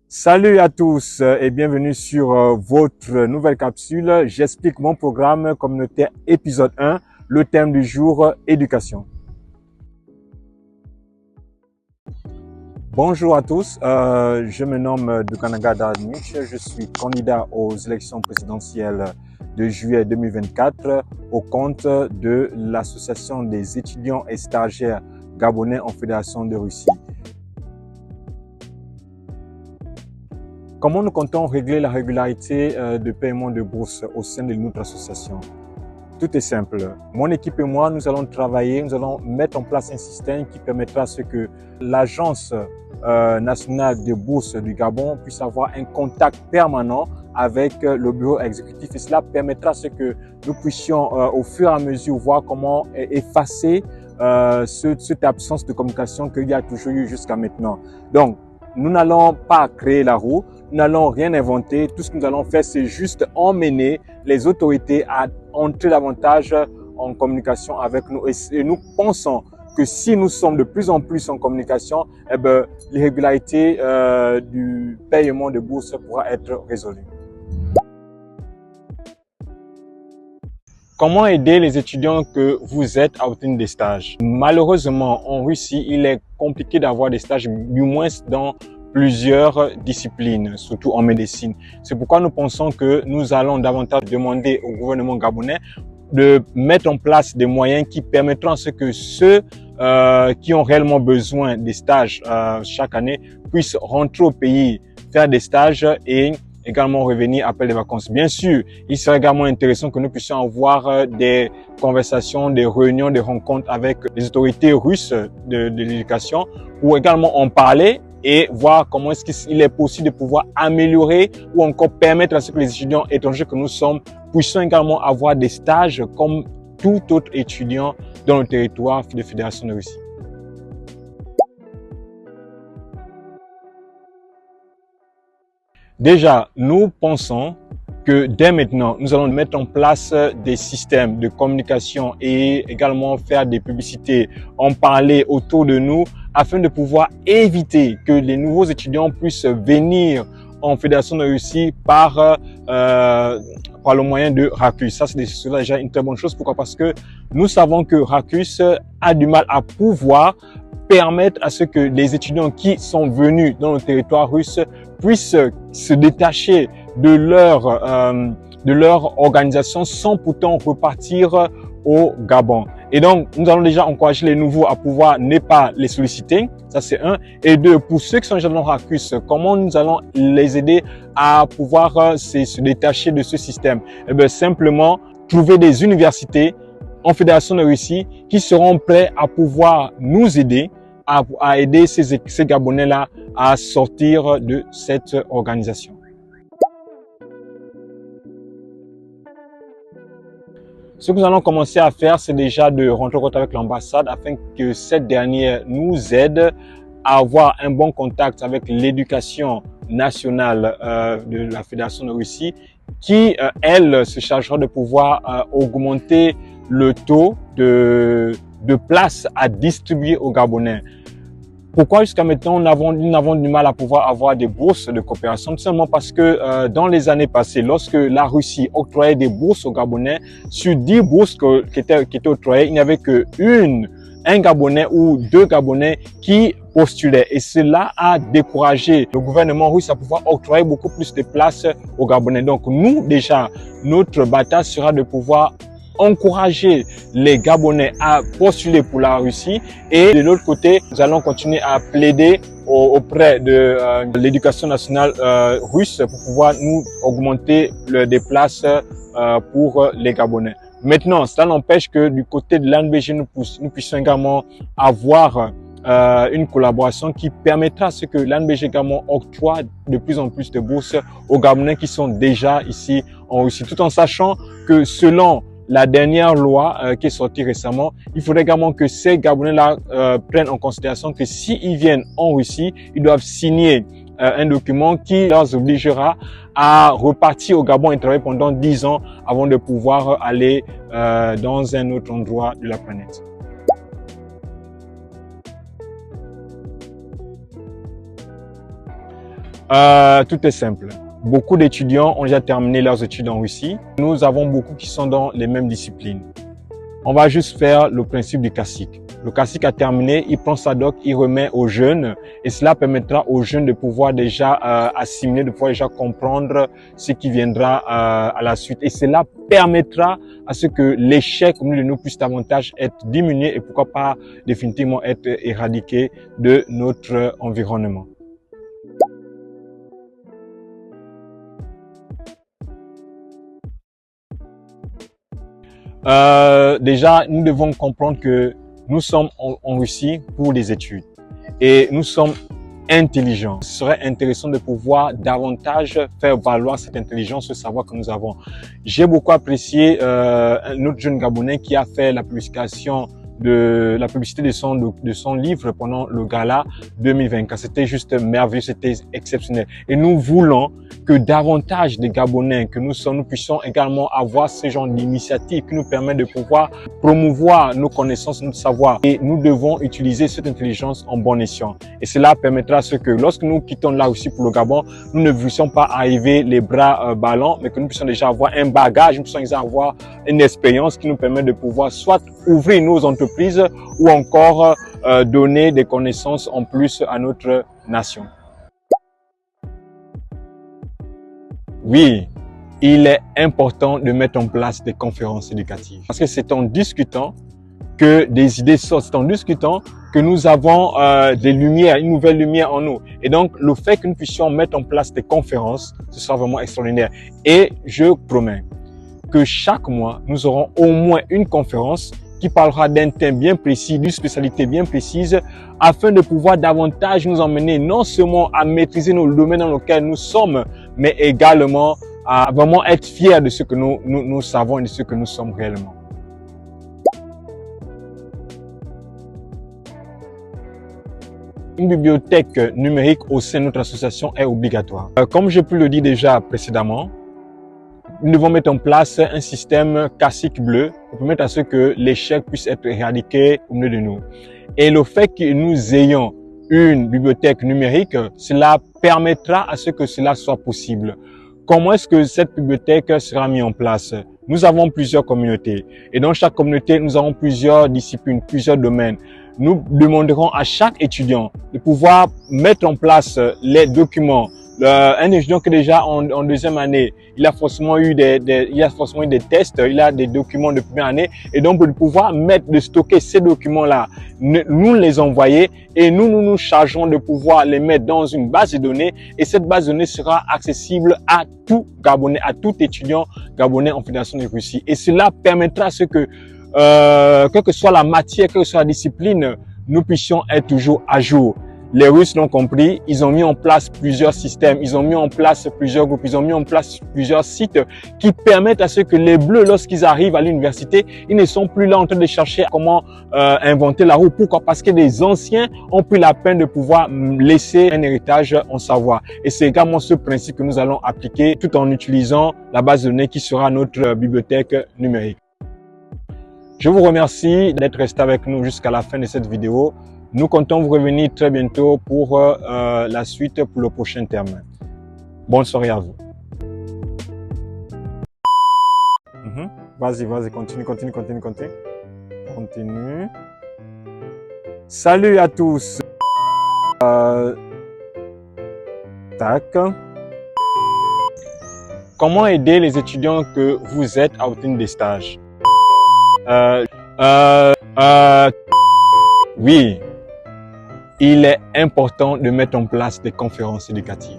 Salut à tous et bienvenue sur votre nouvelle capsule. J'explique mon programme communautaire épisode 1, le thème du jour, éducation. Bonjour à tous, je me nomme Dukanaga Darnich, je suis candidat aux élections présidentielles de juillet 2024 au compte de l'Association des étudiants et stagiaires gabonais en Fédération de Russie. Comment nous comptons régler la régularité de paiement de bourse au sein de notre association? Tout est simple. Mon équipe et moi, nous allons travailler, nous allons mettre en place un système qui permettra à ce que l'Agence nationale des bourses du Gabon puisse avoir un contact permanent avec le bureau exécutif et cela permettra à ce que nous puissions au fur et à mesure voir comment effacer cette absence de communication qu'il y a toujours eu jusqu'à maintenant. Donc, nous n'allons pas créer la roue, nous n'allons rien inventer. Tout ce que nous allons faire, c'est juste emmener les autorités à entrer davantage en communication avec nous. Et nous pensons que si nous sommes de plus en plus en communication, l'irrégularité du paiement de bourse pourra être résolue. Comment aider les étudiants que vous êtes à obtenir des stages? Malheureusement, en Russie, il est compliqué d'avoir des stages, du moins dans plusieurs disciplines, surtout en médecine. C'est pourquoi nous pensons que nous allons davantage demander au gouvernement gabonais de mettre en place des moyens qui permettront à ce que ceux qui ont réellement besoin des stages chaque année puissent rentrer au pays, faire des stages et également revenir après les vacances. Bien sûr, il serait également intéressant que nous puissions avoir des conversations, des réunions, des rencontres avec les autorités russes de l'éducation pour également en parler et voir comment est-ce qu'il est possible de pouvoir améliorer ou encore permettre à ce que les étudiants étrangers que nous sommes puissent également avoir des stages comme tout autre étudiant dans le territoire de Fédération de Russie. Déjà, nous pensons que dès maintenant, nous allons mettre en place des systèmes de communication et également faire des publicités, en parler autour de nous afin de pouvoir éviter que les nouveaux étudiants puissent venir en Fédération de Russie par le moyen de Racus. Ça, c'est déjà une très bonne chose. Pourquoi? Parce que nous savons que Racus a du mal à pouvoir permettre à ce que les étudiants qui sont venus dans le territoire russe puissent se détacher de leur organisation sans pourtant repartir au Gabon. Et donc, nous allons déjà encourager les nouveaux à pouvoir ne pas les solliciter. Ça, c'est un. Et deux, pour ceux qui sont déjà dans Racus, comment nous allons les aider à pouvoir se détacher de ce système? Eh bien, simplement, trouver des universités en Fédération de Russie qui seront prêts à pouvoir nous aider à aider ces Gabonais-là à sortir de cette organisation. Ce que nous allons commencer à faire, c'est déjà de rentrer en contact avec l'ambassade afin que cette dernière nous aide à avoir un bon contact avec l'éducation nationale de la Fédération de Russie qui, elle, se chargera de pouvoir augmenter le taux de places à distribuer aux Gabonais. Pourquoi jusqu'à maintenant nous avons du mal à pouvoir avoir des bourses de coopération? Tout simplement parce que dans les années passées, lorsque la Russie octroyait des bourses aux Gabonais, sur 10 bourses qui étaient octroyées, il n'y avait un Gabonais ou 2 Gabonais qui postulaient. Et cela a découragé le gouvernement russe à pouvoir octroyer beaucoup plus de places aux Gabonais. Donc nous, déjà, notre bataille sera de pouvoir encourager les Gabonais à postuler pour la Russie et de l'autre côté, nous allons continuer à plaider auprès de l'éducation nationale russe pour pouvoir nous augmenter des places pour les Gabonais. Maintenant, cela n'empêche que du côté de l'ANBG, nous puissions également avoir une collaboration qui permettra à ce que l'ANBG également octroie de plus en plus de bourses aux Gabonais qui sont déjà ici en Russie, tout en sachant que selon la dernière loi qui est sortie récemment, il faudrait également que ces Gabonais-là prennent en considération que s'ils viennent en Russie, ils doivent signer un document qui leur obligera à repartir au Gabon et travailler pendant 10 ans avant de pouvoir aller dans un autre endroit de la planète. Tout est simple. Beaucoup d'étudiants ont déjà terminé leurs études en Russie. Nous avons beaucoup qui sont dans les mêmes disciplines. On va juste faire le principe du classique. Le classique a terminé, il prend sa doc, il remet aux jeunes et cela permettra aux jeunes de pouvoir déjà assimiler, de pouvoir déjà comprendre ce qui viendra à la suite. Et cela permettra à ce que l'échec de nous puisse davantage être diminué et pourquoi pas définitivement être éradiqué de notre environnement. Déjà, nous devons comprendre que nous sommes en Russie pour les études et nous sommes intelligents. Ce serait intéressant de pouvoir davantage faire valoir cette intelligence, ce savoir que nous avons. J'ai beaucoup apprécié un autre jeune Gabonais qui a fait la publicité de son livre pendant le gala 2024. C'était juste merveilleux, c'était exceptionnel. Et nous voulons que davantage de Gabonais que nous sommes, nous puissions également avoir ce genre d'initiative qui nous permet de pouvoir promouvoir nos connaissances, notre savoir. Et nous devons utiliser cette intelligence en bon escient. Et cela permettra à ce que lorsque nous quittons là aussi pour le Gabon, nous ne puissions pas arriver les bras ballants, mais que nous puissions déjà avoir un bagage, nous puissions déjà avoir une expérience qui nous permet de pouvoir soit ouvrir nos entreprises ou encore donner des connaissances en plus à notre nation. Oui, il est important de mettre en place des conférences éducatives parce que c'est en discutant que des idées sortent, c'est en discutant que nous avons des lumières, une nouvelle lumière en nous. Et donc, le fait que nous puissions mettre en place des conférences, ce sera vraiment extraordinaire. Et je promets que chaque mois, nous aurons au moins une conférence qui parlera d'un thème bien précis, d'une spécialité bien précise, afin de pouvoir davantage nous emmener non seulement à maîtriser nos domaines dans lesquels nous sommes, mais également à vraiment être fiers de ce que nous savons et de ce que nous sommes réellement. Une bibliothèque numérique au sein de notre association est obligatoire. Comme je peux le dire déjà précédemment, nous devons mettre en place un système classique bleu pour permettre à ce que l'échec puisse être éradiqué au milieu de nous. Et le fait que nous ayons une bibliothèque numérique, cela permettra à ce que cela soit possible. Comment est-ce que cette bibliothèque sera mise en place? Nous avons plusieurs communautés et dans chaque communauté, nous avons plusieurs disciplines, plusieurs domaines. Nous demanderons à chaque étudiant de pouvoir mettre en place les documents. Un étudiant qui est déjà en deuxième année, il a forcément eu des tests, il a des documents de première année et donc pour pouvoir de stocker ces documents-là, nous les envoyer et nous chargeons de pouvoir les mettre dans une base de données et cette base de données sera accessible à tout Gabonais, à tout étudiant gabonais en Fédération de Russie et cela permettra à ce que quelle que soit la matière, quelle que soit la discipline, nous puissions être toujours à jour. Les Russes l'ont compris, ils ont mis en place plusieurs systèmes, ils ont mis en place plusieurs groupes, ils ont mis en place plusieurs sites qui permettent à ce que les Bleus, lorsqu'ils arrivent à l'université, ils ne sont plus là en train de chercher comment inventer la roue. Pourquoi? Parce que les anciens ont pris la peine de pouvoir laisser un héritage en savoir. Et c'est également ce principe que nous allons appliquer tout en utilisant la base de données qui sera notre bibliothèque numérique. Je vous remercie d'être resté avec nous jusqu'à la fin de cette vidéo. Nous comptons vous revenir très bientôt pour la suite pour le prochain terme. Bonne soirée à vous. Vas-y, continue. Continue. Salut à tous. Tac. Comment aider les étudiants que vous êtes à obtenir des stages? Oui, il est important de mettre en place des conférences éducatives.